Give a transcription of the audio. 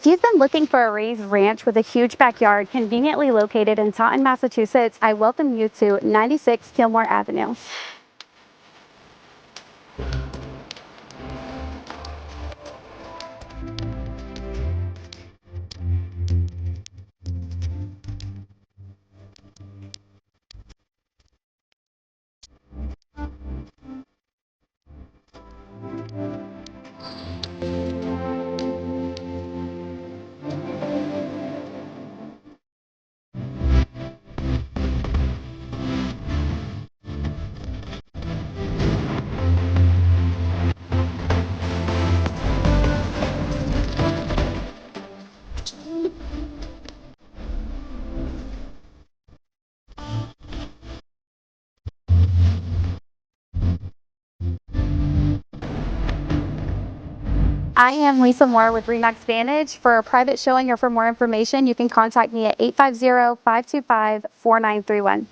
If you've been looking for a raised ranch with a huge backyard conveniently located in Taunton, Massachusetts, I welcome you to 96 𝐊𝐚𝐮𝐬 Avenue. I am Lisa Moura with RE/MAX Vantage. For a private showing or for more information, you can contact me at 850-525-4931.